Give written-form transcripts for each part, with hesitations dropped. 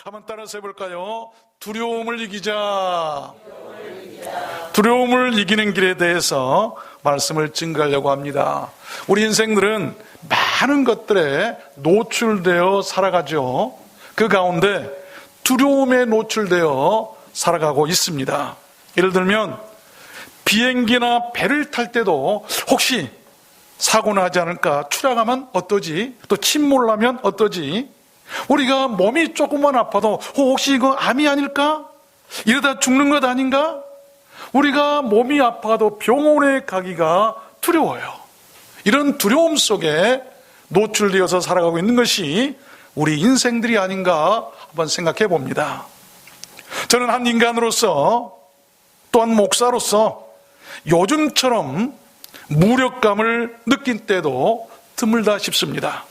한번 따라서 해볼까요? 두려움을 이기자. 두려움을 이기는 길에 대해서 말씀을 증거하려고 합니다. 우리 인생들은 많은 것들에 노출되어 살아가죠. 그 가운데 두려움에 노출되어 살아가고 있습니다. 예를 들면 비행기나 배를 탈 때도 혹시 사고나 하지 않을까, 추락하면 어떠지, 또 침몰하면 어떠지, 우리가 몸이 조금만 아파도 혹시 이거 암이 아닐까, 이러다 죽는 것 아닌가, 우리가 몸이 아파도 병원에 가기가 두려워요. 이런 두려움 속에 노출되어서 살아가고 있는 것이 우리 인생들이 아닌가 한번 생각해 봅니다. 저는 한 인간으로서, 또한 목사로서 요즘처럼 무력감을 느낀 때도 드물다 싶습니다.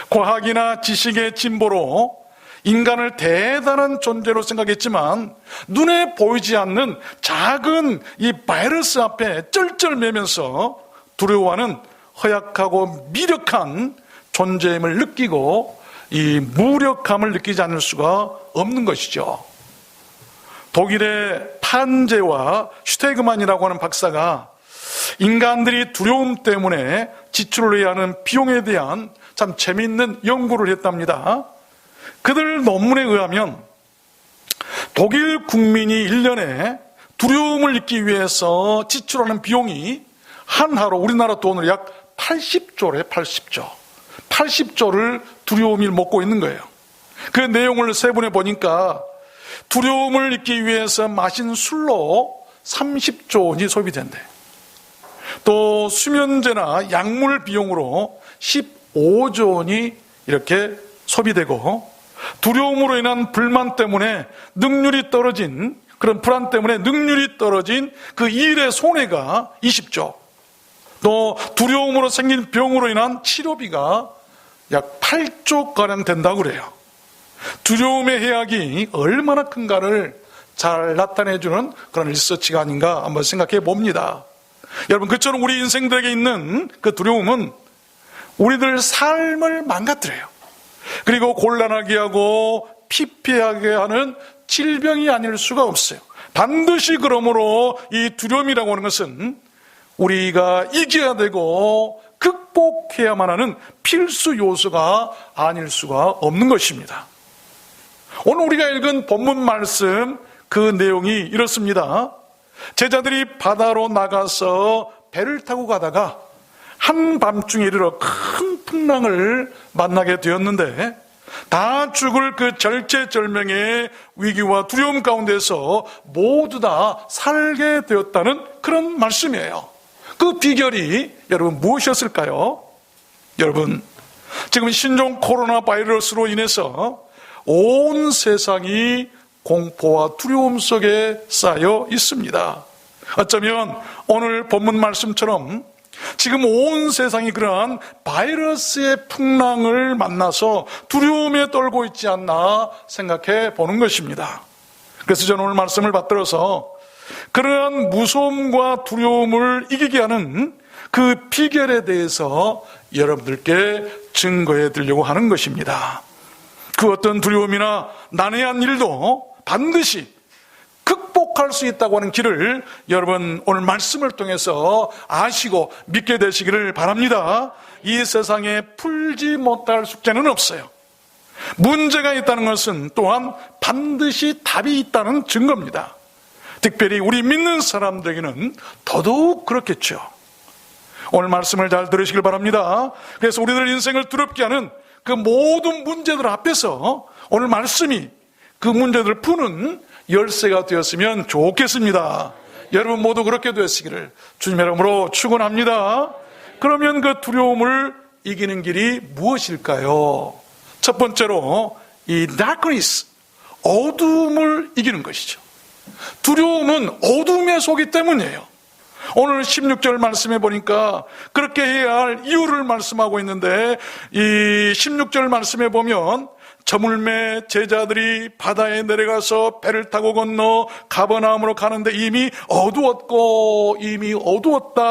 과학이나 지식의 진보로 인간을 대단한 존재로 생각했지만 눈에 보이지 않는 작은 이 바이러스 앞에 쩔쩔매면서 두려워하는 허약하고 미력한 존재임을 느끼고 이 무력감을 느끼지 않을 수가 없는 것이죠. 독일의 판제와 슈테그만이라고 하는 박사가 인간들이 두려움 때문에 지출을 해야 하는 비용에 대한 참 재미있는 연구를 했답니다. 그들 논문에 의하면 독일 국민이 1년에 두려움을 잊기 위해서 지출하는 비용이 한 하루 우리나라 돈으로 약 80조래. 80조를 두려움이 먹고 있는 거예요. 그 내용을 세분해 보니까 두려움을 잊기 위해서 마신 술로 30조 원이 소비된대. 또 수면제나 약물 비용으로 15조 원이 이렇게 소비되고, 두려움으로 인한 불만 때문에 능률이 떨어진, 그런 불안 때문에 능률이 떨어진 그 일의 손해가 20조, 또 두려움으로 생긴 병으로 인한 치료비가 약 8조가량 된다고 그래요. 두려움의 해악이 얼마나 큰가를 잘 나타내주는 그런 리서치가 아닌가 한번 생각해 봅니다. 여러분, 그처럼 우리 인생들에게 있는 그 두려움은 우리들 삶을 망가뜨려요. 그리고 곤란하게 하고 피폐하게 하는 질병이 아닐 수가 없어요. 반드시 그러므로 이 두려움이라고 하는 것은 우리가 이겨야 되고 극복해야만 하는 필수 요소가 아닐 수가 없는 것입니다. 오늘 우리가 읽은 본문 말씀, 그 내용이 이렇습니다. 제자들이 바다로 나가서 배를 타고 가다가 한밤중에 이르러 큰 풍랑을 만나게 되었는데, 다 죽을 그 절체절명의 위기와 두려움 가운데서 모두 다 살게 되었다는 그런 말씀이에요. 그 비결이 여러분 무엇이었을까요? 여러분, 지금 신종 코로나 바이러스로 인해서 온 세상이 공포와 두려움 속에 쌓여 있습니다. 어쩌면 오늘 본문 말씀처럼 지금 온 세상이 그러한 바이러스의 풍랑을 만나서 두려움에 떨고 있지 않나 생각해 보는 것입니다. 그래서 저는 오늘 말씀을 받들어서 그러한 무서움과 두려움을 이기게 하는 그 비결에 대해서 여러분들께 증거해 드리려고 하는 것입니다. 그 어떤 두려움이나 난해한 일도 반드시 극복할 수 있다고 하는 길을 여러분 오늘 말씀을 통해서 아시고 믿게 되시기를 바랍니다. 이 세상에 풀지 못할 숙제는 없어요. 문제가 있다는 것은 또한 반드시 답이 있다는 증거입니다. 특별히 우리 믿는 사람들에게는 더더욱 그렇겠죠. 오늘 말씀을 잘 들으시길 바랍니다. 그래서 우리들 인생을 두렵게 하는 그 모든 문제들 앞에서 오늘 말씀이 그 문제들을 푸는 열쇠가 되었으면 좋겠습니다. 여러분 모두 그렇게 되시기를 주님의 이름으로 축원합니다. 그러면 그 두려움을 이기는 길이 무엇일까요? 첫 번째로 이 darkness, 어둠을 이기는 것이죠. 두려움은 어둠에 속기 때문이에요. 오늘 16절 말씀해 보니까 그렇게 해야 할 이유를 말씀하고 있는데, 이 16절 말씀해 보면 저물매 제자들이 바다에 내려가서 배를 타고 건너 가버나움으로 가는데 이미 어두웠다.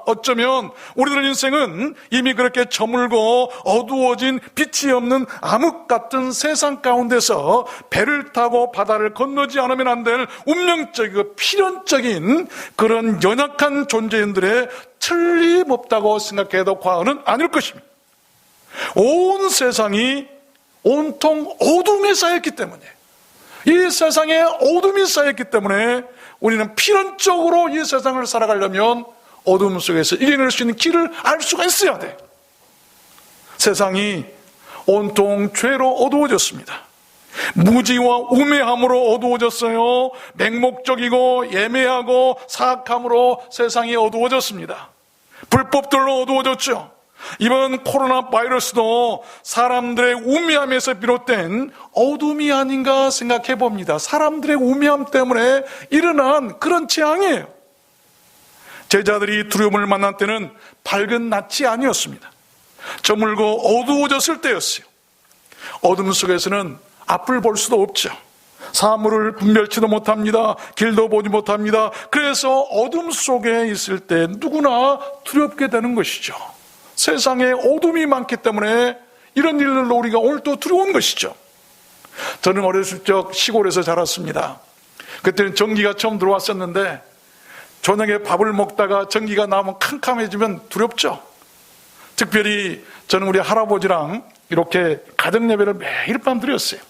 어쩌면 우리들 인생은 이미 그렇게 저물고 어두워진 빛이 없는 암흑 같은 세상 가운데서 배를 타고 바다를 건너지 않으면 안 될 운명적이고 필연적인 그런 연약한 존재인들의 틀림없다고 생각해도 과언은 아닐 것입니다. 온 세상이 온통 어둠에 쌓였기 때문에, 이 세상에 어둠이 쌓였기 때문에 우리는 필연적으로 이 세상을 살아가려면 어둠 속에서 이겨낼 수 있는 길을 알 수가 있어야 돼. 세상이 온통 죄로 어두워졌습니다. 무지와 우매함으로 어두워졌어요. 맹목적이고 예매하고 사악함으로 세상이 어두워졌습니다. 불법들로 어두워졌죠. 이번 코로나 바이러스도 사람들의 우매함에서 비롯된 어둠이 아닌가 생각해 봅니다. 사람들의 우매함 때문에 일어난 그런 재앙이에요. 제자들이 두려움을 만난 때는 밝은 낮이 아니었습니다. 저물고 어두워졌을 때였어요. 어둠 속에서는 앞을 볼 수도 없죠. 사물을 분별치도 못합니다. 길도 보지 못합니다. 그래서 어둠 속에 있을 때 누구나 두렵게 되는 것이죠. 세상에 어둠이 많기 때문에 이런 일들로 우리가 오늘 또 두려운 것이죠. 저는 어렸을 적 시골에서 자랐습니다. 그때는 전기가 처음 들어왔었는데 저녁에 밥을 먹다가 전기가 나오면 캄캄해지면 두렵죠. 특별히 저는 우리 할아버지랑 이렇게 가정 예배를 매일 밤 드렸어요.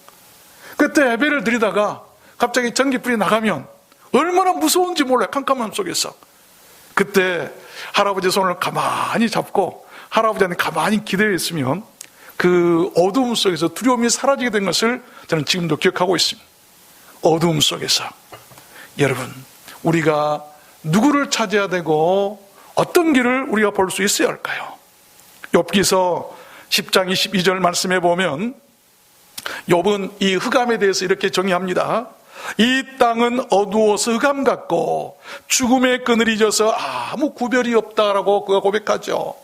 그때 예배를 드리다가 갑자기 전기불이 나가면 얼마나 무서운지 몰라요. 캄캄함 속에서. 그때 할아버지 손을 가만히 잡고 할아버지한테 가만히 기대어 있으면 그 어두움 속에서 두려움이 사라지게 된 것을 저는 지금도 기억하고 있습니다. 어두움 속에서. 여러분, 우리가 누구를 찾아야 되고 어떤 길을 우리가 볼 수 있어야 할까요? 욥기서 10장 22절 말씀해 보면 욥은 이 흑암에 대해서 이렇게 정의합니다. 이 땅은 어두워서 흑암 같고 죽음의 그늘이 져서 아무 구별이 없다라고 그가 고백하죠.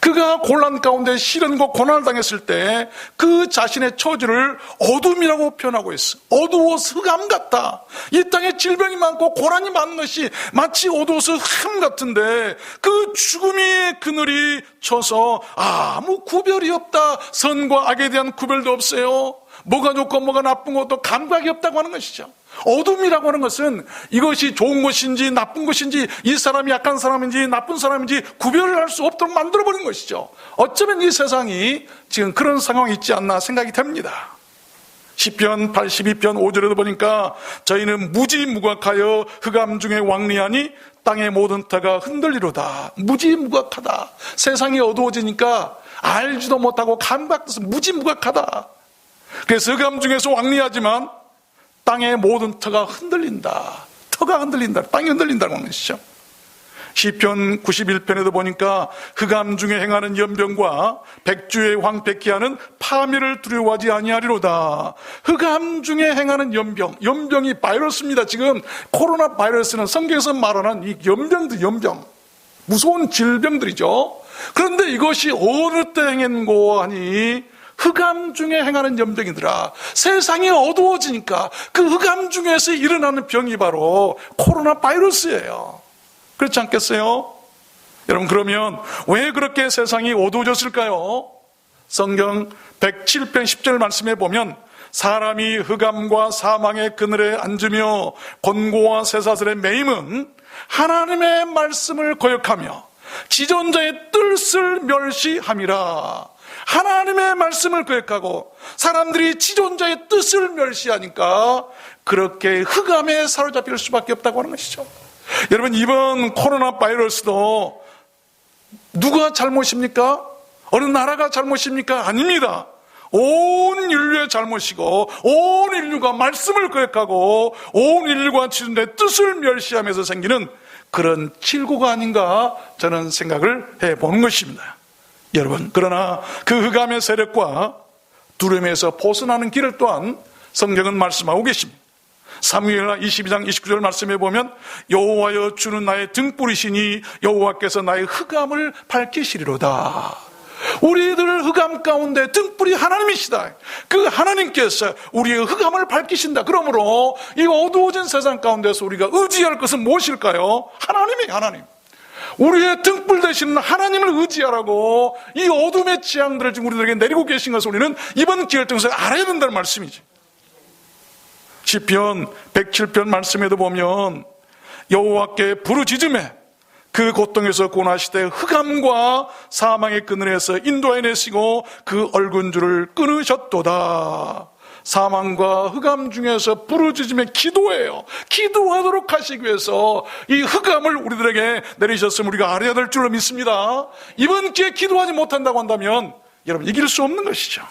그가 곤란 가운데 시련과 고난을 당했을 때 그 자신의 처지를 어둠이라고 표현하고 있어. 어두워서 흑암 같다. 이 땅에 질병이 많고 고난이 많은 것이 마치 어두워서 흑암 같은데 그 죽음의 그늘이 쳐서 아무 구별이 없다. 선과 악에 대한 구별도 없어요. 뭐가 좋고 뭐가 나쁜 것도 감각이 없다고 하는 것이죠. 어둠이라고 하는 것은 이것이 좋은 것인지 나쁜 것인지 이 사람이 약한 사람인지 나쁜 사람인지 구별을 할 수 없도록 만들어버린 것이죠. 어쩌면 이 세상이 지금 그런 상황이 있지 않나 생각이 됩니다. 시편 82편 5절에도 보니까 저희는 무지무각하여 흑암 중에 왕래하니 땅의 모든 터가 흔들리로다. 무지무각하다. 세상이 어두워지니까 알지도 못하고 감각도 없어 무지무각하다. 그래서 흑암 중에서 왕래하지만 땅의 모든 터가 흔들린다. 터가 흔들린다. 땅이 흔들린다는 것이죠. 시편 91편에도 보니까 흑암 중에 행하는 연병과 백주의 황폐케 하는 파멸을 두려워하지 아니하리로다. 흑암 중에 행하는 연병이 바이러스입니다. 지금 코로나 바이러스는 성경에서 말하는 이 연병, 무서운 질병들이죠. 그런데 이것이 어느 때 행했고 하니 흑암 중에 행하는 연병이더라. 세상이 어두워지니까 그 흑암 중에서 일어나는 병이 바로 코로나 바이러스예요. 그렇지 않겠어요? 여러분, 그러면 왜 그렇게 세상이 어두워졌을까요? 성경 107편 10절 말씀해 보면 사람이 흑암과 사망의 그늘에 앉으며 권고와 쇠사슬에 매임은 하나님의 말씀을 거역하며 지존자의 뜻을 멸시함이라. 하나님의 말씀을 거역하고 사람들이 지존자의 뜻을 멸시하니까 그렇게 흑암에 사로잡힐 수밖에 없다고 하는 것이죠. 여러분, 이번 코로나 바이러스도 누가 잘못입니까? 어느 나라가 잘못입니까? 아닙니다. 온 인류의 잘못이고 온 인류가 말씀을 거역하고 온 인류가 지존자의 뜻을 멸시하면서 생기는 그런 질고가 아닌가 저는 생각을 해보는 것입니다. 여러분, 그러나 그 흑암의 세력과 두려움에서 벗어나는 길을 또한 성경은 말씀하고 계십니다. 사무엘하 22장 29절 말씀해 보면 여호와여 주는 나의 등불이시니 여호와께서 나의 흑암을 밝히시리로다. 우리들 흑암 가운데 등불이 하나님이시다. 그 하나님께서 우리의 흑암을 밝히신다. 그러므로 이 어두워진 세상 가운데서 우리가 의지할 것은 무엇일까요? 하나님이에요. 하나님. 우리의 등불 되시는 하나님을 의지하라고 이 어둠의 재앙들을 지금 우리들에게 내리고 계신 것을 우리는 이번 기회를 통해서 알아야 된다는 말씀이지. 시편 107편 말씀에도 보면 여호와께 부르짖음에 그 고통에서 구원하시되 흑암과 사망의 그늘에서 인도해 내시고 그 얼군 줄을 끊으셨도다. 사망과 흑암 중에서 부르짖음의 기도예요. 기도하도록 하시기 위해서 이 흑암을 우리들에게 내리셨음을 우리가 알아야 될 줄로 믿습니다. 이번 기회에 기도하지 못한다고 한다면 여러분 이길 수 없는 것이죠.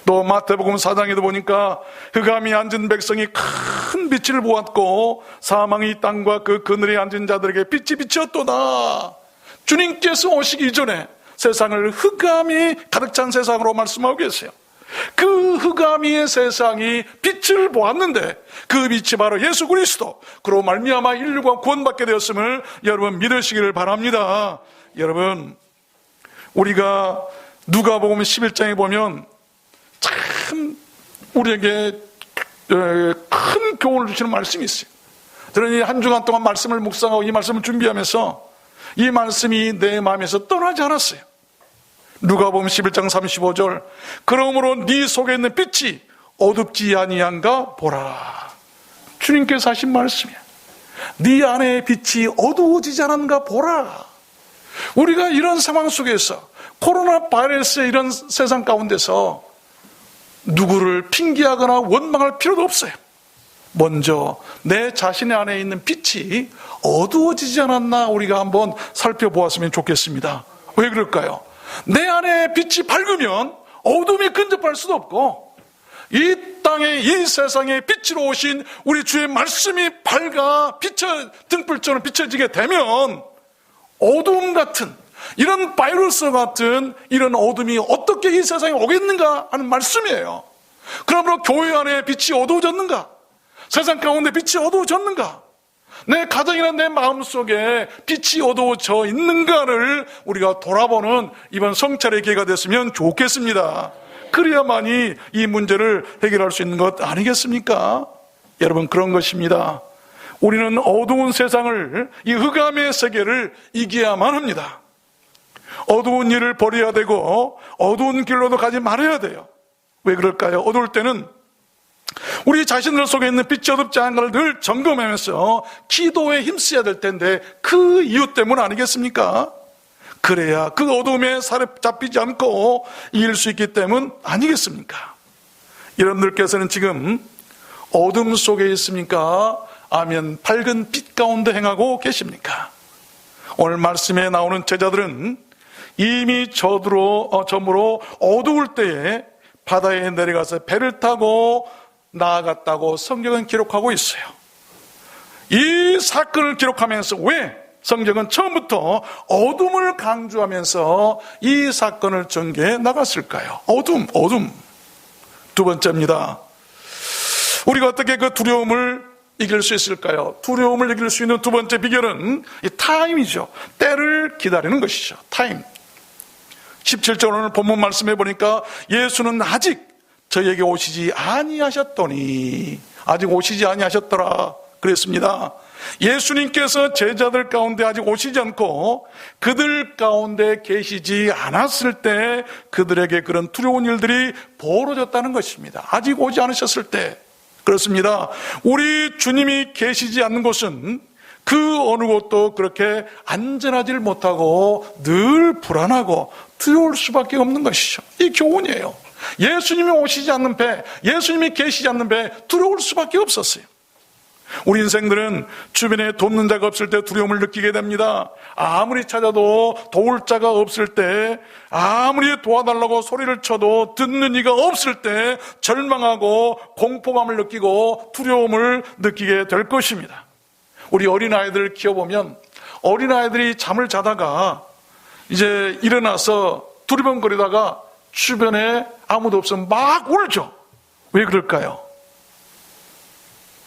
또 마태복음 4장에도 보니까 흑암이 앉은 백성이 큰 빛을 보았고 사망이 땅과 그 그늘에 앉은 자들에게 빛이 비쳤도다. 주님께서 오시기 전에 세상을 흑암이 가득 찬 세상으로 말씀하고 계세요. 그 흑암의 세상이 빛을 보았는데 그 빛이 바로 예수 그리스도, 그로 말미암아 인류가 구원받게 되었음을 여러분 믿으시기를 바랍니다. 여러분, 우리가 누가복음 11장에 보면 참 우리에게 큰 교훈을 주시는 말씀이 있어요. 저는 이 한 주간 동안 말씀을 묵상하고 이 말씀을 준비하면서 이 말씀이 내 마음에서 떠나지 않았어요. 누가복음 11장 35절, 그러므로 네 속에 있는 빛이 어둡지 아니한가 보라. 주님께서 하신 말씀이에요. 네 안에 빛이 어두워지지 않은가 보라. 우리가 이런 상황 속에서 코로나 바이러스의 이런 세상 가운데서 누구를 핑계하거나 원망할 필요도 없어요. 먼저 내 자신의 안에 있는 빛이 어두워지지 않았나 우리가 한번 살펴보았으면 좋겠습니다. 왜 그럴까요? 내 안에 빛이 밝으면 어둠이 근접할 수도 없고, 이 땅에 이 세상에 빛으로 오신 우리 주의 말씀이 밝아 등불처럼 비춰지게 되면 어둠 같은 이런 바이러스 같은 이런 어둠이 어떻게 이 세상에 오겠는가 하는 말씀이에요. 그러므로 교회 안에 빛이 어두워졌는가? 세상 가운데 빛이 어두워졌는가? 내 가정이나 내 마음속에 빛이 어두워져 있는가를 우리가 돌아보는 이번 성찰의 기회가 됐으면 좋겠습니다. 그래야만이 이 문제를 해결할 수 있는 것 아니겠습니까? 여러분, 그런 것입니다. 우리는 어두운 세상을, 이 흑암의 세계를 이겨야만 합니다. 어두운 일을 버려야 되고 어두운 길로도 가지 말아야 돼요. 왜 그럴까요? 어두울 때는 우리 자신들 속에 있는 빛이 어둡지 않은 걸 늘 점검하면서 기도에 힘써야 될 텐데 그 이유 때문 아니겠습니까? 그래야 그 어둠에 사로잡히지 않고 이길 수 있기 때문 아니겠습니까? 여러분들께서는 지금 어둠 속에 있습니까? 아니면 밝은 빛 가운데 행하고 계십니까? 오늘 말씀에 나오는 제자들은 이미 저물어 어두울 때에 바다에 내려가서 배를 타고 나아갔다고 성경은 기록하고 있어요. 이 사건을 기록하면서 왜 성경은 처음부터 어둠을 강조하면서 이 사건을 전개해 나갔을까요? 어둠. 두 번째입니다. 우리가 어떻게 그 두려움을 이길 수 있을까요? 두려움을 이길 수 있는 두 번째 비결은 이 타임이죠. 때를 기다리는 것이죠. 타임. 17절 오늘 본문 말씀해 보니까 예수는 아직 저에게 오시지 아니하셨더니, 아직 오시지 아니하셨더라 그랬습니다. 예수님께서 제자들 가운데 아직 오시지 않고 그들 가운데 계시지 않았을 때 그들에게 그런 두려운 일들이 벌어졌다는 것입니다. 아직 오지 않으셨을 때. 그렇습니다. 우리 주님이 계시지 않는 곳은 그 어느 곳도 그렇게 안전하지를 못하고 늘 불안하고 두려울 수밖에 없는 것이죠. 이 교훈이에요. 예수님이 오시지 않는 배, 예수님이 계시지 않는 배 두려울 수밖에 없었어요. 우리 인생들은 주변에 돕는 자가 없을 때 두려움을 느끼게 됩니다. 아무리 찾아도 도울 자가 없을 때, 아무리 도와달라고 소리를 쳐도 듣는 이가 없을 때 절망하고 공포감을 느끼고 두려움을 느끼게 될 것입니다. 우리 어린아이들을 키워보면 어린아이들이 잠을 자다가 이제 일어나서 두리번거리다가 주변에 아무도 없으면 막 울죠. 왜 그럴까요?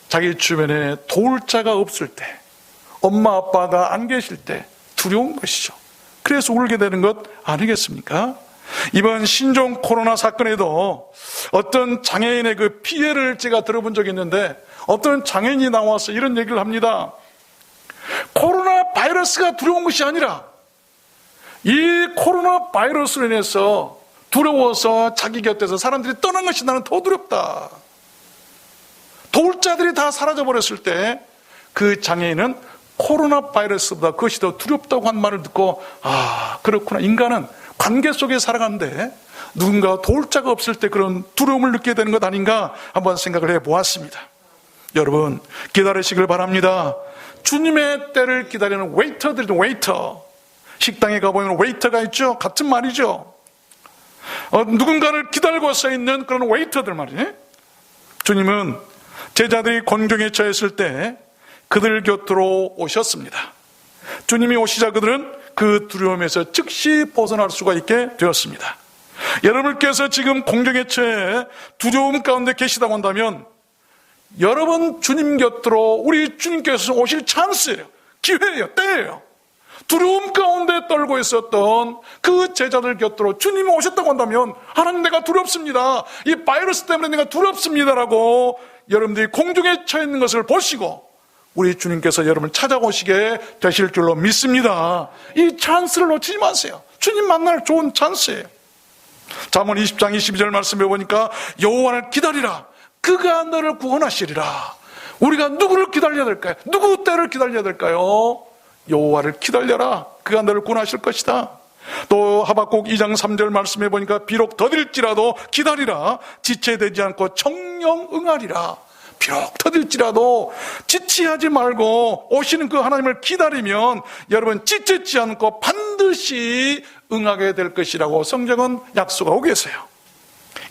자기 주변에 도울 자가 없을 때, 엄마 아빠가 안 계실 때 두려운 것이죠. 그래서 울게 되는 것 아니겠습니까? 이번 신종 코로나 사건에도 어떤 장애인의 그 피해를 제가 들어본 적이 있는데, 어떤 장애인이 나와서 이런 얘기를 합니다. 코로나 바이러스가 두려운 것이 아니라 이 코로나 바이러스로 인해서 두려워서 자기 곁에서 사람들이 떠난 것이 나는 더 두렵다. 도울 자들이 다 사라져버렸을 때 그 장애인은 코로나 바이러스보다 그것이 더 두렵다고 한 말을 듣고, 아, 그렇구나. 인간은 관계 속에 살아가는데 누군가 도울 자가 없을 때 그런 두려움을 느끼게 되는 것 아닌가 한번 생각을 해보았습니다. 여러분, 기다리시길 바랍니다. 주님의 때를 기다리는 웨이터들이, 웨이터, 식당에 가보면 웨이터가 있죠. 같은 말이죠. 누군가를 기다리고 서 있는 그런 웨이터들 말이에요. 주님은 제자들이 곤경에 처했을 때 그들 곁으로 오셨습니다. 주님이 오시자 그들은 그 두려움에서 즉시 벗어날 수가 있게 되었습니다. 여러분께서 지금 공경에 처해 두려움 가운데 계시다고 한다면 여러분 주님 곁으로 우리 주님께서 오실 찬스예요. 기회예요. 때예요. 두려움 가운데 떨고 있었던 그 제자들 곁으로 주님이 오셨다고 한다면, 하나님 내가 두렵습니다, 이 바이러스 때문에 내가 두렵습니다라고 여러분들이 공중에 처해 있는 것을 보시고 우리 주님께서 여러분을 찾아오시게 되실 줄로 믿습니다. 이 찬스를 놓치지 마세요. 주님 만날 좋은 찬스예요. 잠언 20장 22절 말씀해 보니까 여호와를 기다리라, 그가 너를 구원하시리라. 우리가 누구를 기다려야 될까요? 누구 때를 기다려야 될까요? 여호와를 기다려라, 그가 너를 구원하실 것이다. 또 하박국 2장 3절 말씀해 보니까 비록 더딜지라도 기다리라, 지체되지 않고 청령 응하리라. 비록 더딜지라도 지체하지 말고 오시는 그 하나님을 기다리면 여러분 지체지 않고 반드시 응하게 될 것이라고 성경은 약속하고 계세요.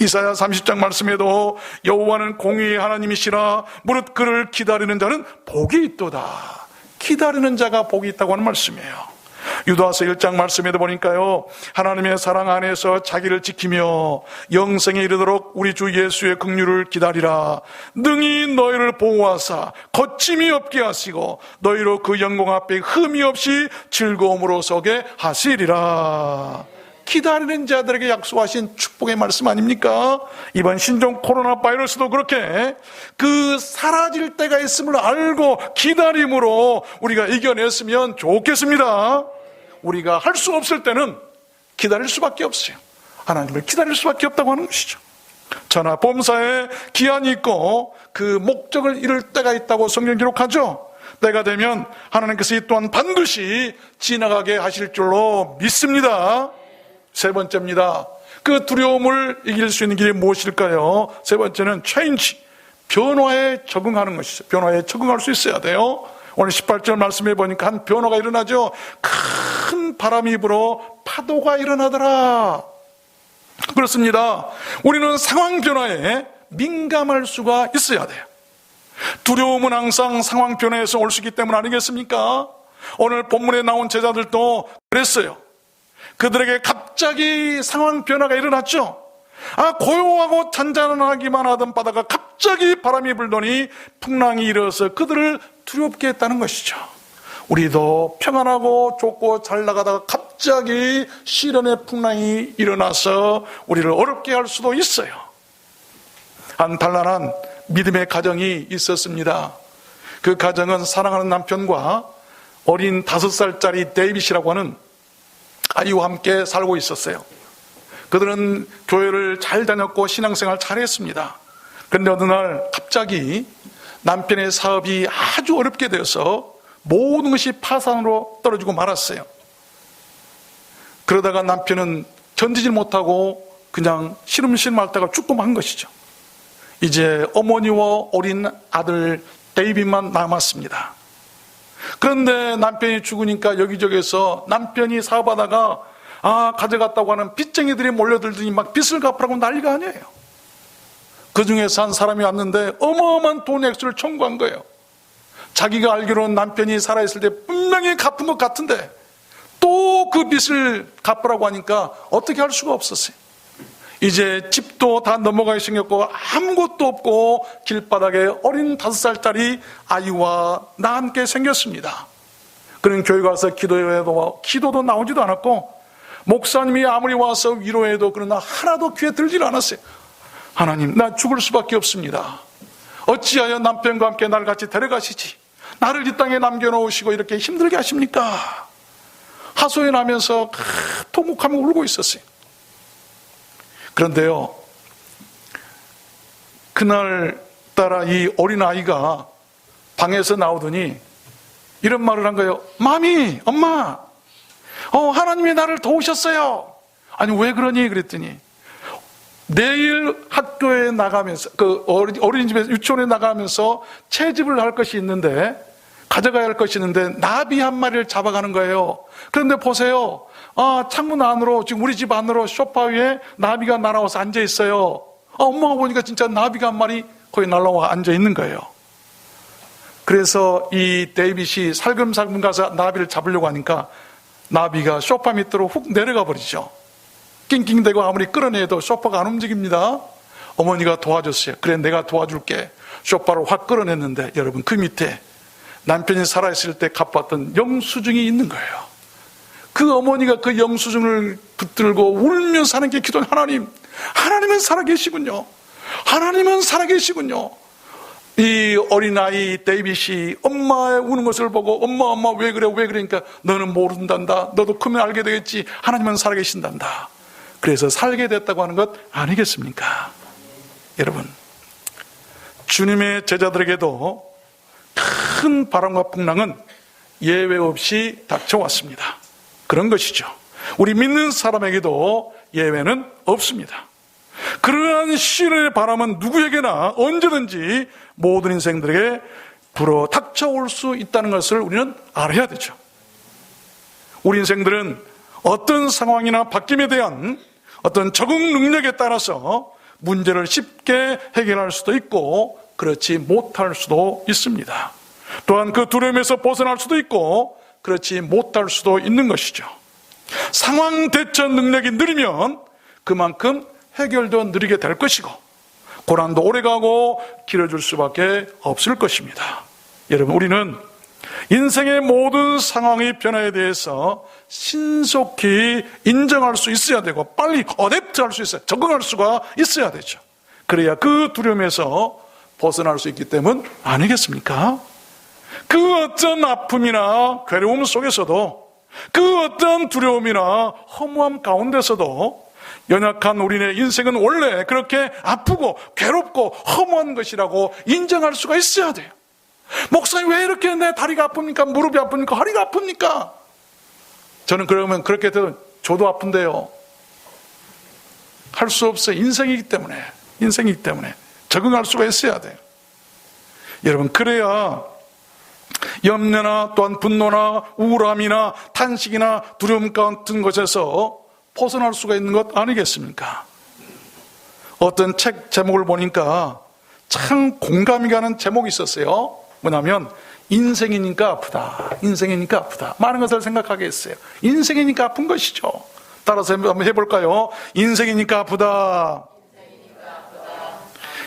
이사야 30장 말씀에도 여호와는 공의의 하나님이시라, 무릇 그를 기다리는 자는 복이 있도다. 기다리는 자가 복이 있다고 하는 말씀이에요. 유다서 1장 말씀에도 보니까요, 하나님의 사랑 안에서 자기를 지키며 영생에 이르도록 우리 주 예수의 긍휼을 기다리라. 능히 너희를 보호하사 거침이 없게 하시고 너희로 그 영광 앞에 흠이 없이 즐거움으로 서게 하시리라. 기다리는 자들에게 약속하신 축복의 말씀 아닙니까? 이번 신종 코로나 바이러스도 그렇게 그 사라질 때가 있음을 알고 기다림으로 우리가 이겨냈으면 좋겠습니다. 우리가 할 수 없을 때는 기다릴 수밖에 없어요. 하나님을 기다릴 수밖에 없다고 하는 것이죠. 전하 범사에 기한이 있고 그 목적을 이룰 때가 있다고 성경 기록하죠. 때가 되면 하나님께서 이 또한 반드시 지나가게 하실 줄로 믿습니다. 세 번째입니다. 그 두려움을 이길 수 있는 길이 무엇일까요? 세 번째는 change, 변화에 적응하는 것이죠. 변화에 적응할 수 있어야 돼요. 오늘 18절 말씀해 보니까 한 변화가 일어나죠. 큰 바람이 불어 파도가 일어나더라. 그렇습니다. 우리는 상황 변화에 민감할 수가 있어야 돼요. 두려움은 항상 상황 변화에서 올 수 있기 때문 아니겠습니까? 오늘 본문에 나온 제자들도 그랬어요. 그들에게 갑자기 상황 변화가 일어났죠. 고요하고 잔잔하기만 하던 바다가 갑자기 바람이 불더니 풍랑이 일어서 그들을 두렵게 했다는 것이죠. 우리도 평안하고 좋고 잘 나가다가 갑자기 시련의 풍랑이 일어나서 우리를 어렵게 할 수도 있어요. 한 단란한 믿음의 가정이 있었습니다. 그 가정은 사랑하는 남편과 어린 5살짜리 데이빗이라고 하는 아이와 함께 살고 있었어요. 그들은 교회를 잘 다녔고 신앙생활 잘했습니다. 그런데 어느 날 갑자기 남편의 사업이 아주 어렵게 되어서 모든 것이 파산으로 떨어지고 말았어요. 그러다가 남편은 견디질 못하고 그냥 시름시름 앓다가 죽고 만 것이죠. 이제 어머니와 어린 아들 데이빗만 남았습니다. 그런데 남편이 죽으니까 여기저기서 남편이 사업하다가 가져갔다고 하는 빚쟁이들이 몰려들더니 막 빚을 갚으라고 난리가 아니에요. 그 중에서 한 사람이 왔는데 어마어마한 돈 액수를 청구한 거예요. 자기가 알기로는 남편이 살아있을 때 분명히 갚은 것 같은데 또 그 빚을 갚으라고 하니까 어떻게 할 수가 없었어요. 이제 집도 다 넘어가게 생겼고 아무것도 없고 길바닥에 어린 5살짜리 아이와 나 함께 생겼습니다. 그런 교회 가서 기도도 나오지도 않았고, 목사님이 아무리 와서 위로해도 그러나 하나도 귀에 들질 않았어요. 하나님, 나 죽을 수밖에 없습니다. 어찌하여 남편과 함께 날 같이 데려가시지? 나를 이 땅에 남겨놓으시고 이렇게 힘들게 하십니까? 하소연하면서 통곡하며 울고 있었어요. 그런데요, 그날따라 이 어린아이가 방에서 나오더니 이런 말을 한 거예요. 마미, 엄마, 하나님이 나를 도우셨어요. 아니, 왜 그러니? 그랬더니 내일 학교에 나가면서, 그 어린이집에, 유치원에 나가면서 채집을 할 것이 있는데, 가져가야 할 것이 있는데 나비 한 마리를 잡아가는 거예요. 그런데 보세요, 창문 안으로, 지금 우리 집 안으로 소파 위에 나비가 날아와서 앉아 있어요. 엄마가 보니까 진짜 나비가 한 마리 거기 날아와 앉아 있는 거예요. 그래서 이 데이빗이 살금살금 가서 나비를 잡으려고 하니까 나비가 소파 밑으로 훅 내려가 버리죠. 낑낑대고 아무리 끌어내도 소파가 안 움직입니다. 어머니가 도와줬어요. 그래, 내가 도와줄게. 소파를 확 끌어냈는데, 여러분, 그 밑에 남편이 살아있을 때 갚았던 영수증이 있는 거예요. 그 어머니가 그 영수증을 붙들고 울면서 하는 게 기도는, 하나님은 살아계시군요. 하나님은 살아계시군요. 이 어린아이 데이빗이 엄마의 우는 것을 보고, 엄마 왜 그래, 그러니까 너는 모른단다. 너도 크면 알게 되겠지. 하나님은 살아계신단다. 그래서 살게 됐다고 하는 것 아니겠습니까? 여러분, 주님의 제자들에게도 큰 바람과 풍랑은 예외 없이 닥쳐왔습니다. 그런 것이죠. 우리 믿는 사람에게도 예외는 없습니다. 그러한 시련의 바람은 누구에게나 언제든지 모든 인생들에게 불어 닥쳐올 수 있다는 것을 우리는 알아야 되죠. 우리 인생들은 어떤 상황이나 바뀜에 대한 어떤 적응 능력에 따라서 문제를 쉽게 해결할 수도 있고 그렇지 못할 수도 있습니다. 또한 그 두려움에서 벗어날 수도 있고 그렇지 못할 수도 있는 것이죠. 상황 대처 능력이 느리면 그만큼 해결도 느리게 될 것이고 고난도 오래가고 길어질 수밖에 없을 것입니다. 여러분, 우리는 인생의 모든 상황의 변화에 대해서 신속히 인정할 수 있어야 되고 빨리 어댑트할 수 있어요. 적응할 수가 있어야 되죠. 그래야 그 두려움에서 벗어날 수 있기 때문 아니겠습니까? 그 어떤 아픔이나 괴로움 속에서도, 그 어떤 두려움이나 허무함 가운데서도 연약한 우리의 인생은 원래 그렇게 아프고 괴롭고 허무한 것이라고 인정할 수가 있어야 돼요. 목사님, 왜 이렇게 내 다리가 아픕니까? 무릎이 아픕니까? 허리가 아픕니까? 저는 그러면 그렇게 되면 저도 아픈데요. 할 수 없어요. 인생이기 때문에 적응할 수가 있어야 돼요. 여러분, 그래야 염려나 또한 분노나 우울함이나 탄식이나 두려움 같은 것에서 벗어날 수가 있는 것 아니겠습니까? 어떤 책 제목을 보니까 참 공감이 가는 제목이 있었어요. 뭐냐면 인생이니까 아프다. 많은 것을 생각하게 했어요. 인생이니까 아픈 것이죠. 따라서 한번 해볼까요? 인생이니까 아프다.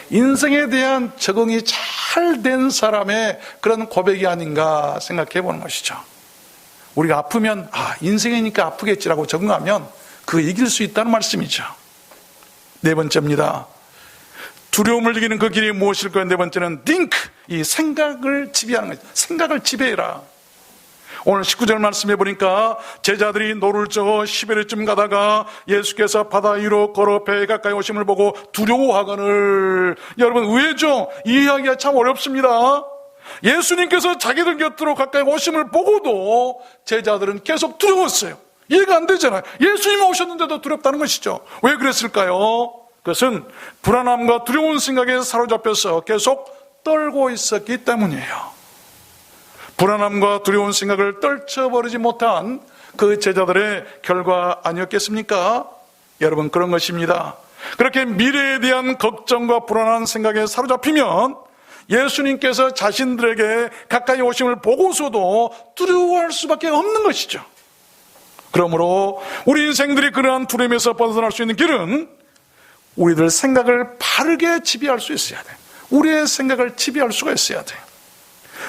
인생에 대한 적응이 잘 된 사람의 그런 고백이 아닌가 생각해 보는 것이죠. 우리가 아프면 인생이니까 아프겠지라고 적응하면 그 이길 수 있다는 말씀이죠. 네 번째입니다. 두려움을 이기는 그 길이 무엇일까요? 네 번째는 think, 이 생각을 지배하는 거죠. 생각을 지배해라. 오늘 19절 말씀해 보니까 제자들이 노를 저어 시베리쯤 가다가 예수께서 바다 위로 걸어 배에 가까이 오심을 보고 두려워하거늘. 여러분, 왜죠? 이해하기가 참 어렵습니다. 예수님께서 자기들 곁으로 가까이 오심을 보고도 제자들은 계속 두려웠어요. 이해가 안 되잖아요. 예수님이 오셨는데도 두렵다는 것이죠. 왜 그랬을까요? 그것은 불안함과 두려운 생각에 사로잡혀서 계속 떨고 있었기 때문이에요. 불안함과 두려운 생각을 떨쳐버리지 못한 그 제자들의 결과 아니었겠습니까? 여러분, 그런 것입니다. 그렇게 미래에 대한 걱정과 불안한 생각에 사로잡히면 예수님께서 자신들에게 가까이 오심을 보고서도 두려워할 수밖에 없는 것이죠. 그러므로 우리 인생들이 그러한 두려움에서 벗어날 수 있는 길은 우리들 생각을 바르게 지배할 수 있어야 돼요. 우리의 생각을 지배할 수가 있어야 돼요.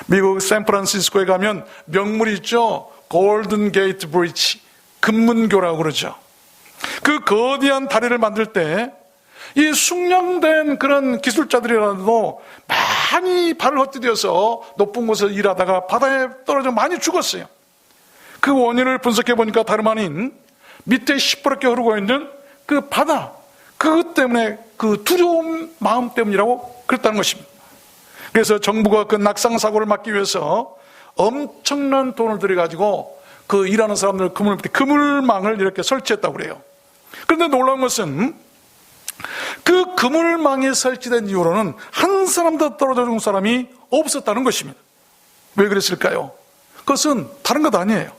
미국 샌프란시스코에 가면 명물이 있죠. 골든 게이트 브리지, 금문교라고 그러죠. 그 거대한 다리를 만들 때 이 숙련된 그런 기술자들이라도 많이 발을 헛디뎌서 높은 곳에서 일하다가 바다에 떨어져 많이 죽었어요. 그 원인을 분석해 보니까 다름 아닌 밑에 시퍼렇게 흐르고 있는 그 바다, 그것 때문에, 그 두려움 마음 때문이라고 그랬다는 것입니다. 그래서 정부가 그 낙상 사고를 막기 위해서 엄청난 돈을 들여가지고 그 일하는 사람들 그물망을 이렇게 설치했다고 그래요. 그런데 놀라운 것은 그 그물망이 설치된 이후로는 한 사람도 떨어져 죽은 사람이 없었다는 것입니다. 왜 그랬을까요? 그것은 다른 것 아니에요.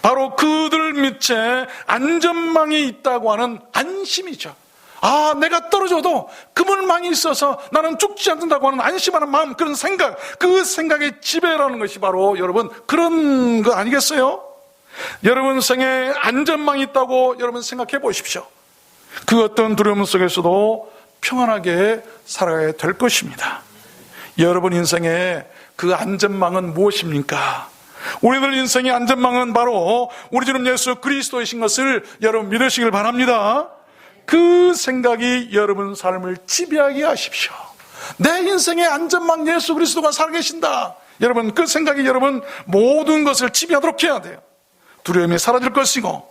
바로 그들 밑에 안전망이 있다고 하는 안심이죠. 아, 내가 떨어져도 그물망이 있어서 나는 죽지 않는다고 하는 안심하는 마음, 그런 생각, 그 생각의 지배라는 것이 바로 여러분 그런 거 아니겠어요? 여러분 생에 안전망이 있다고 여러분 생각해 보십시오. 그 어떤 두려움 속에서도 평안하게 살아야 될 것입니다. 여러분 인생의 그 안전망은 무엇입니까? 우리들 인생의 안전망은 바로 우리 주님 예수 그리스도이신 것을 여러분 믿으시길 바랍니다. 그 생각이 여러분 삶을 지배하게 하십시오. 내 인생의 안전망 예수 그리스도가 살아계신다. 여러분 그 생각이 여러분 모든 것을 지배하도록 해야 돼요. 두려움이 사라질 것이고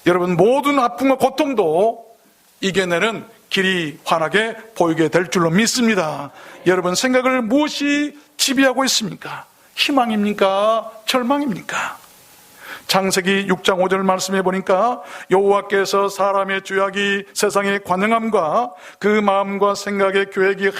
여러분 모든 아픔과 고통도 이겨내는 길이 환하게 보이게 될 줄로 믿습니다. 여러분 생각을 무엇이 지배하고 있습니까? 희망입니까? 절망입니까? 창세기 6장 5절 말씀해 보니까 여호와께서 사람의 죄악이 세상의 관영함과 그 마음과 생각의 계획이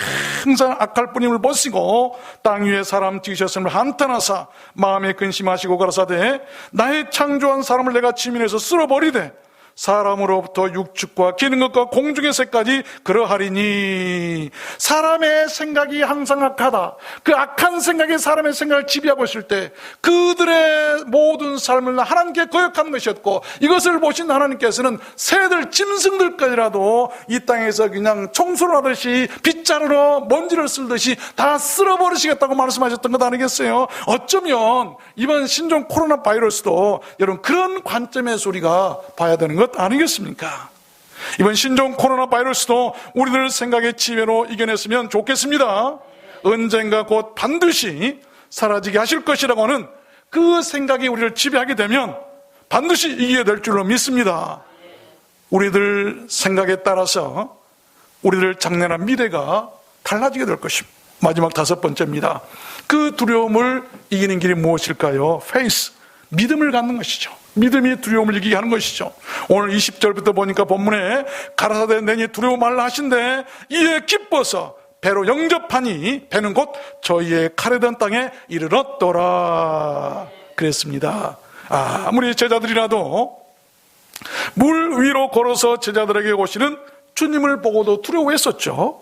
항상 악할 뿐임을 보시고 땅 위에 사람 지으셨음을 한탄하사 마음에 근심하시고 가라사대 나의 창조한 사람을 내가 지면에서 쓸어버리되 사람으로부터 육축과 기는 것과 공중의 새까지 그러하리니. 사람의 생각이 항상 악하다. 그 악한 생각이 사람의 생각을 지배하고 있을 때 그들의 모든 삶을 하나님께 거역하는 것이었고, 이것을 보신 하나님께서는 새들 짐승들까지라도 이 땅에서 그냥 청소를 하듯이 빗자루로 먼지를 쓸듯이 다 쓸어버리시겠다고 말씀하셨던 것 아니겠어요? 어쩌면 이번 신종 코로나 바이러스도 여러분 그런 관점에서 우리가 봐야 되는 것 아니겠습니까? 이번 신종 코로나 바이러스도 우리들 생각의 지혜로 이겨냈으면 좋겠습니다. 언젠가 곧 반드시 사라지게 하실 것이라고 하는 그 생각이 우리를 지배하게 되면 반드시 이기게 될 줄로 믿습니다. 우리들 생각에 따라서 우리들 장래나 미래가 달라지게 될 것입니다. 마지막 5번째입니다. 그 두려움을 이기는 길이 무엇일까요? 페이스, 믿음을 갖는 것이죠. 믿음이 두려움을 이기게 하는 것이죠. 오늘 20절부터 보니까 본문에 가라사대 내니 두려워 말라 하신대 이에 기뻐서 배로 영접하니 배는 곧 저희의 가려던 땅에 이르렀더라 그랬습니다. 아무리 제자들이라도 물 위로 걸어서 제자들에게 오시는 주님을 보고도 두려워했었죠.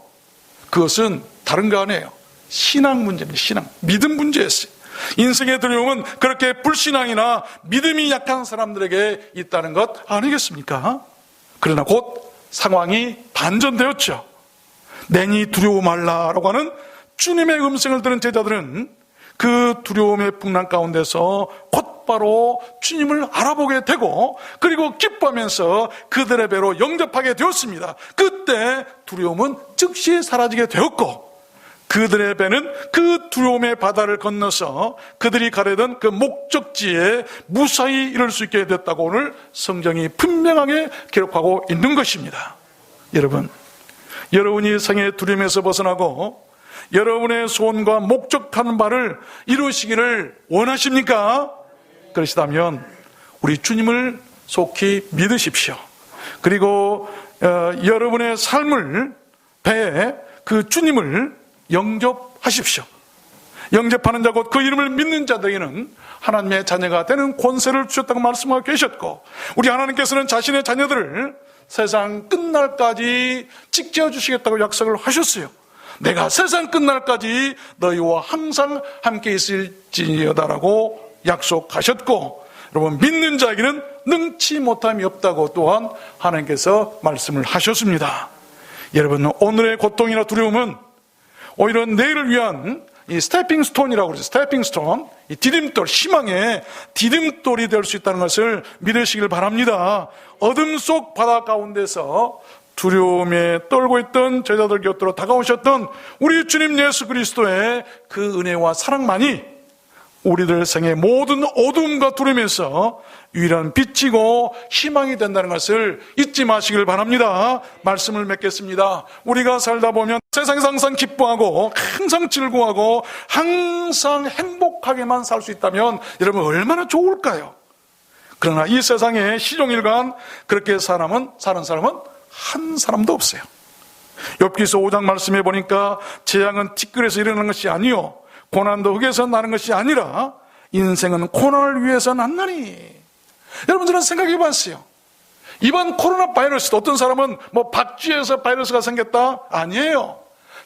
그것은 다른 거 아니에요. 신앙 문제입니다. 신앙, 믿음 문제였어요. 인생의 두려움은 그렇게 불신앙이나 믿음이 약한 사람들에게 있다는 것 아니겠습니까? 그러나 곧 상황이 반전되었죠. 내니 두려워 말라라고 하는 주님의 음성을 들은 제자들은 그 두려움의 풍랑 가운데서 곧바로 주님을 알아보게 되고 그리고 기뻐하면서 그들의 배로 영접하게 되었습니다. 그때 두려움은 즉시 사라지게 되었고 그들의 배는 그 두려움의 바다를 건너서 그들이 가려던 그 목적지에 무사히 이룰 수 있게 됐다고 오늘 성경이 분명하게 기록하고 있는 것입니다. 여러분, 여러분이 생의 두려움에서 벗어나고 여러분의 소원과 목적하는 바를 이루시기를 원하십니까? 그러시다면 우리 주님을 속히 믿으십시오. 그리고 여러분의 삶을 배에 그 주님을 영접하십시오. 영접하는 자 곧 그 이름을 믿는 자들에게는 하나님의 자녀가 되는 권세를 주셨다고 말씀하고 계셨고 우리 하나님께서는 자신의 자녀들을 세상 끝날까지 지켜주시겠다고 약속을 하셨어요. 내가 세상 끝날까지 너희와 항상 함께 있을지어다라고 약속하셨고 여러분 믿는 자에게는 능치 못함이 없다고 또한 하나님께서 말씀을 하셨습니다. 여러분 오늘의 고통이나 두려움은 오히려 내일을 위한 이 스태핑 스톤이라고 그러죠. 스태핑 스톤. 이 디딤돌, 희망의 디딤돌이 될 수 있다는 것을 믿으시길 바랍니다. 어둠 속 바다 가운데서 두려움에 떨고 있던 제자들 곁으로 다가오셨던 우리 주님 예수 그리스도의 그 은혜와 사랑만이 우리들 생의 모든 어둠과 두려움에서 유일한 빛이고 희망이 된다는 것을 잊지 마시길 바랍니다. 말씀을 맺겠습니다. 우리가 살다 보면 세상에서 항상 기뻐하고 항상 즐거워하고 항상 행복하게만 살 수 있다면 여러분 얼마나 좋을까요? 그러나 이 세상에 시종일관 그렇게 사는 사람은 한 사람도 없어요. 욥기서 5장 말씀해 보니까 재앙은 티끌에서 일어나는 것이 아니요 고난도 흙에서 나는 것이 아니라 인생은 고난을 위해서 났나니. 여러분들은 생각해 봤어요. 이번 코로나 바이러스도 어떤 사람은 박쥐에서 바이러스가 생겼다? 아니에요.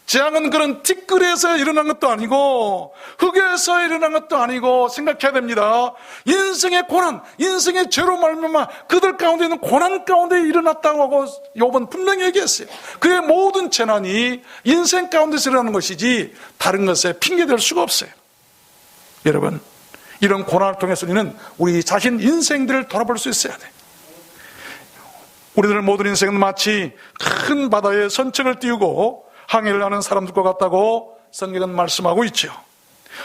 재앙은 그런 티끌에서 일어난 것도 아니고 흙에서 일어난 것도 아니고 생각해야 됩니다. 인생의 고난, 인생의 죄로 말미암아 그들 가운데 있는 고난 가운데 일어났다고 하고 욥은 분명히 얘기했어요. 그의 모든 재난이 인생 가운데서 일어나는 것이지 다른 것에 핑계될 수가 없어요. 여러분, 이런 고난을 통해서 우리는 우리 자신 인생들을 돌아볼 수 있어야 돼요. 우리들 모든 인생은 마치 큰 바다에 선책을 띄우고 항해를 하는 사람들과 같다고 성경은 말씀하고 있죠.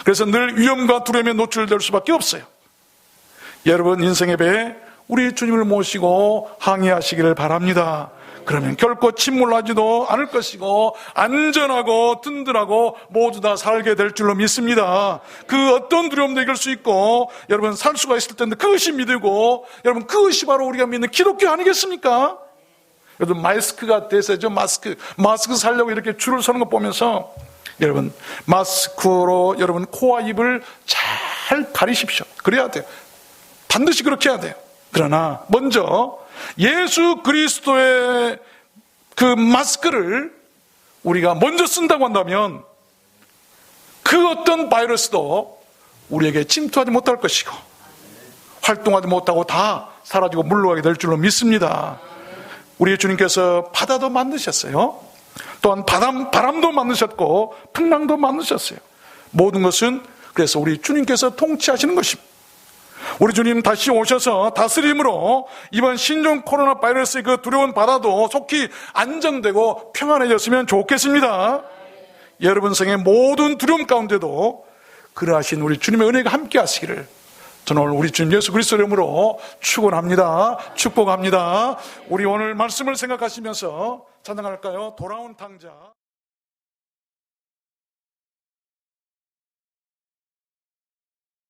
그래서 늘 위험과 두려움에 노출될 수밖에 없어요. 여러분 인생의 배에 우리 주님을 모시고 항해하시기를 바랍니다. 그러면 결코 침몰하지도 않을 것이고 안전하고 든든하고 모두 다 살게 될 줄로 믿습니다. 그 어떤 두려움도 이길 수 있고 여러분 살 수가 있을 텐데 그것이 믿고 여러분 그것이 바로 우리가 믿는 기독교 아니겠습니까? 여러분 마스크가 대세죠. 마스크 살려고 이렇게 줄을 서는 거 보면서 여러분 마스크로 여러분 코와 입을 잘 가리십시오. 그래야 돼요. 반드시 그렇게 해야 돼요. 그러나 먼저 예수 그리스도의 그 마스크를 우리가 먼저 쓴다고 한다면 그 어떤 바이러스도 우리에게 침투하지 못할 것이고 활동하지 못하고 다 사라지고 물러가게 될 줄로 믿습니다. 우리 주님께서 바다도 만드셨어요. 또한 바람도 만드셨고 풍랑도 만드셨어요. 모든 것은 그래서 우리 주님께서 통치하시는 것입니다. 우리 주님 다시 오셔서 다스림으로 이번 신종 코로나 바이러스의 그 두려운 바다도 속히 안정되고 평안해졌으면 좋겠습니다. 여러분 생의 모든 두려움 가운데도 그러하신 우리 주님의 은혜가 함께 하시기를 저는 오늘 우리 주님 예수 그리스도 이름으로 축원합니다. 축복합니다. 우리 오늘 말씀을 생각하시면서 찬양할까요? 돌아온 탕자.